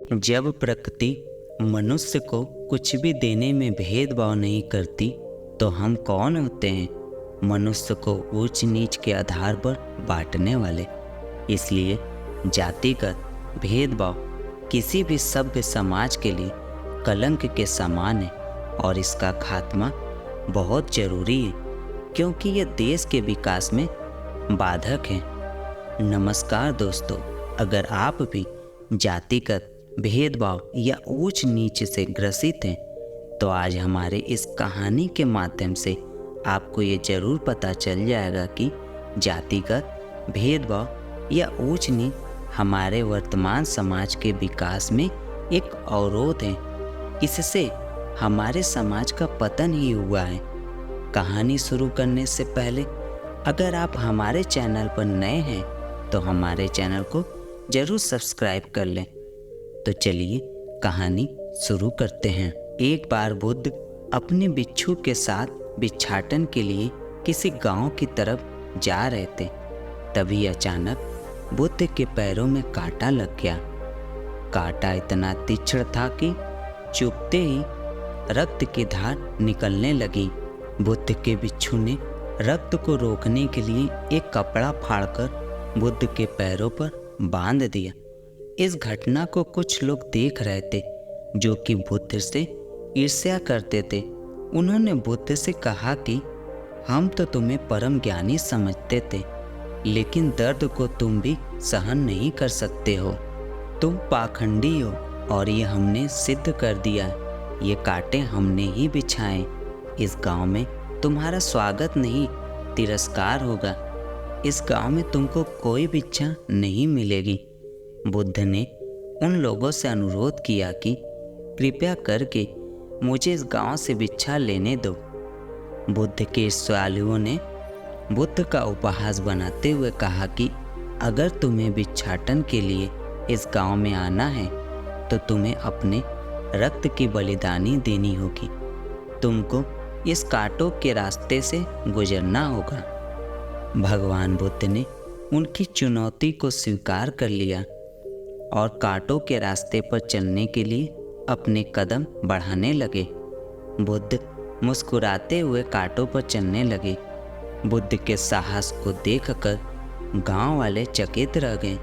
जब प्रकृति मनुष्य को कुछ भी देने में भेदभाव नहीं करती तो हम कौन होते हैं? मनुष्य को ऊंच नीच के आधार पर बांटने वाले। इसलिए जातिगत भेदभाव किसी भी सभ्य समाज के लिए कलंक के समान है और इसका खात्मा बहुत जरूरी है, क्योंकि यह देश के विकास में बाधक है। नमस्कार दोस्तों, अगर आप भी जातिगत भेदभाव या ऊंच नीच से ग्रसित हैं तो आज हमारे इस कहानी के माध्यम से आपको ये जरूर पता चल जाएगा कि जातिगत भेदभाव या ऊंच नीच हमारे वर्तमान समाज के विकास में एक अवरोध है। इससे हमारे समाज का पतन ही हुआ है। कहानी शुरू करने से पहले अगर आप हमारे चैनल पर नए हैं तो हमारे चैनल को जरूर सब्सक्राइब कर लें। तो चलिए कहानी शुरू करते हैं। एक बार बुद्ध अपने बिच्छू के साथ भिक्षाटन के लिए किसी गांव की तरफ जा रहे थे। तभी अचानक बुद्ध के पैरों में कांटा लग गया। कांटा इतना तीक्ष्ण था कि चुभते ही रक्त की धार निकलने लगी। बुद्ध के बिच्छू ने रक्त को रोकने के लिए एक कपड़ा फाड़कर बुद्ध के पैरों पर बांध दिया। इस घटना को कुछ लोग देख रहे थे जो कि बुद्ध से ईर्ष्या करते थे। उन्होंने बुद्ध से कहा कि हम तो तुम्हें परम ज्ञानी समझते थे, लेकिन दर्द को तुम भी सहन नहीं कर सकते हो। तुम पाखंडी हो और ये हमने सिद्ध कर दिया। ये कांटे हमने ही बिछाए। इस गांव में तुम्हारा स्वागत नहीं, तिरस्कार होगा। इस गांव में तुमको कोई भिक्षा नहीं मिलेगी। बुद्ध ने उन लोगों से अनुरोध किया कि कृपया करके मुझे इस गांव से भिक्षा लेने दो। बुद्ध के श्रद्धालुओं ने बुद्ध का उपहास बनाते हुए कहा कि अगर तुम्हें भिक्षाटन के लिए इस गांव में आना है तो तुम्हें अपने रक्त की बलिदानी देनी होगी। तुमको इस कांटों के रास्ते से गुजरना होगा। भगवान बुद्ध ने उनकी चुनौती को स्वीकार कर लिया और कांटों के रास्ते पर चलने के लिए अपने कदम बढ़ाने लगे। बुद्ध मुस्कुराते हुए कांटों पर चलने लगे। बुद्ध के साहस को देखकर गांव वाले चकित रह गए।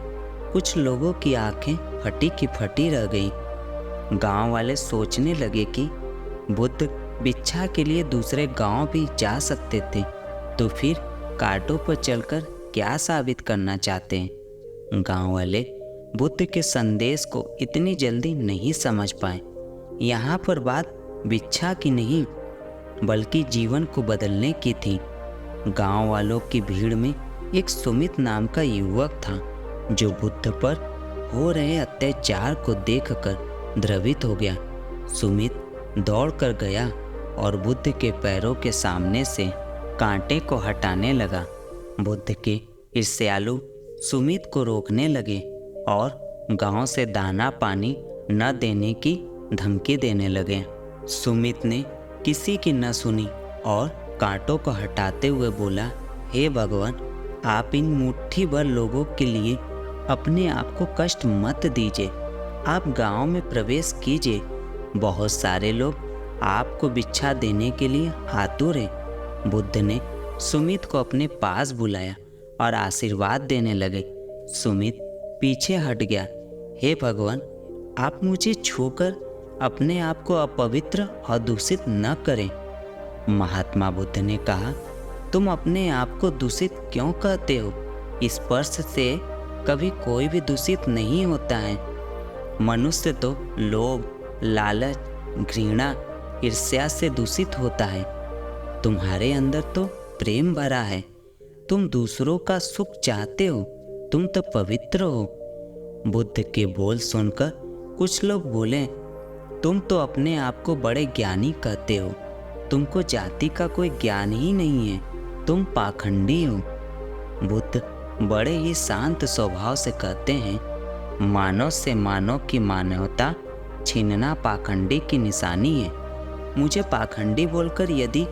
कुछ लोगों की आंखें फटी की फटी रह गईं। गांव वाले सोचने लगे कि बुद्ध भिक्षा के लिए दूसरे गांव भी जा सकते थे, तो फिर कांटों पर चलकर क्या साबित करना चाहते हैं। गांव वाले बुद्ध के संदेश को इतनी जल्दी नहीं समझ पाए। यहाँ पर बात भिक्षा की नहीं बल्कि जीवन को बदलने की थी। गांव वालों की भीड़ में एक सुमित नाम का युवक था जो बुद्ध पर हो रहे अत्याचार को देखकर द्रवित हो गया। सुमित दौड़कर गया और बुद्ध के पैरों के सामने से कांटे को हटाने लगा। बुद्ध के ईर्ष्यालु सुमित को रोकने लगे और गांव से दाना पानी न देने की धमकी देने लगे। सुमित ने किसी की न सुनी और कांटों को हटाते हुए बोला, हे भगवान, आप इन मुट्ठी भर लोगों के लिए अपने आप को कष्ट मत दीजिए। आप गांव में प्रवेश कीजिए। बहुत सारे लोग आपको भिक्षा देने के लिए आतुर हैं। बुद्ध ने सुमित को अपने पास बुलाया और आशीर्वाद देने लगे। सुमित पीछे हट गया। हे भगवान, आप मुझे छूकर अपने आप को अपवित्र और दूषित न करें। महात्मा बुद्ध ने कहा, तुम अपने आप को दूषित क्यों कहते हो? स्पर्श से कभी कोई भी दूषित नहीं होता है। मनुष्य तो लोभ, लालच, घृणा, ईर्ष्या से दूषित होता है। तुम्हारे अंदर तो प्रेम भरा है। तुम दूसरों का सुख चाहते हो। तुम तो पवित्र हो। बुद्ध के बोल सुनकर कुछ लोग बोले, तुम तो अपने आप को बड़े ज्ञानी कहते हो। तुमको जाति का कोई ज्ञान ही नहीं है। तुम पाखंडी हो। बुद्ध बड़े ही शांत स्वभाव से कहते हैं, मानव से मानव की मानवता छीनना पाखंडी की निशानी है। मुझे पाखंडी बोलकर यदि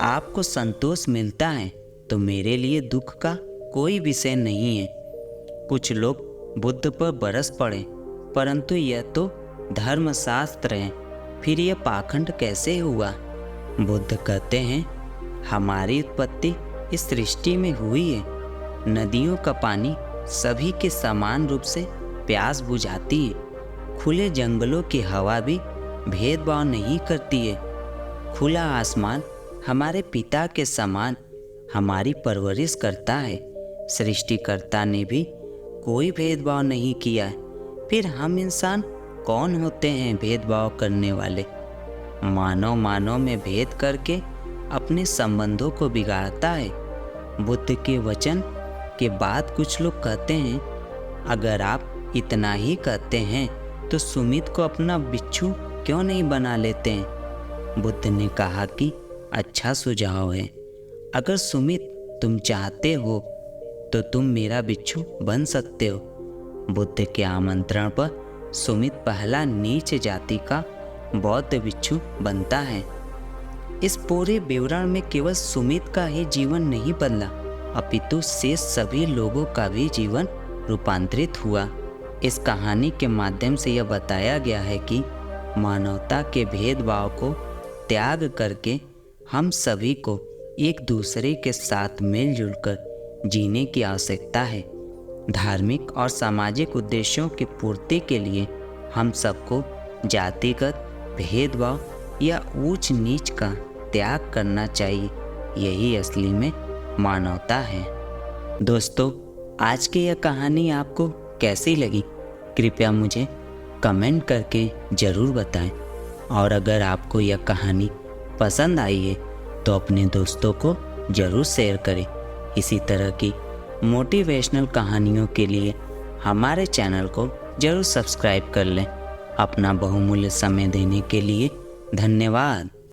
आपको संतोष मिलता है तो मेरे लिए दुख का कोई विषय नहीं है। कुछ लोग बुद्ध पर बरस पड़े, परंतु यह तो धर्मशास्त्र है, फिर यह पाखंड कैसे हुआ? बुद्ध कहते हैं, हमारी उत्पत्ति इस सृष्टि में हुई है। नदियों का पानी सभी के समान रूप से प्यास बुझाती है। खुले जंगलों की हवा भी भेदभाव नहीं करती है। खुला आसमान हमारे पिता के समान हमारी परवरिश करता है। सृष्टिकर्ता ने भी कोई भेदभाव नहीं किया है। फिर हम इंसान कौन होते हैं भेदभाव करने वाले? मानव में भेद करके अपने संबंधों को बिगाड़ता है। बुद्ध के वचन के बाद कुछ लोग कहते हैं, अगर आप इतना ही कहते हैं तो सुमित को अपना बिच्छू क्यों नहीं बना लेते हैं? बुद्ध ने कहा कि अच्छा सुझाव है। अगर सुमित तुम चाहते हो तो तुम मेरा बिच्छू बन सकते हो। बुद्ध के आमंत्रण पर सुमित पहला नीच जाति का बौद्ध बिच्छू बनता है। इस पूरे विवरण में केवल सुमित का ही जीवन नहीं बदला, अपितु शेष सभी लोगों का भी जीवन रूपांतरित हुआ। इस कहानी के माध्यम से यह बताया गया है कि मानवता के भेदभाव को त्याग करके हम सभी को एक दूसरे के साथ मिलजुल कर जीने की आवश्यकता है। धार्मिक और सामाजिक उद्देश्यों की पूर्ति के लिए हम सबको जातिगत भेदभाव या ऊंच नीच का त्याग करना चाहिए। यही असली में मानवता है। दोस्तों, आज की यह कहानी आपको कैसी लगी? कृपया मुझे कमेंट करके ज़रूर बताएं। और अगर आपको यह कहानी पसंद आई है तो अपने दोस्तों को ज़रूर शेयर करें। इसी तरह की मोटिवेशनल कहानियों के लिए हमारे चैनल को ज़रूर सब्सक्राइब कर लें। अपना बहुमूल्य समय देने के लिए धन्यवाद।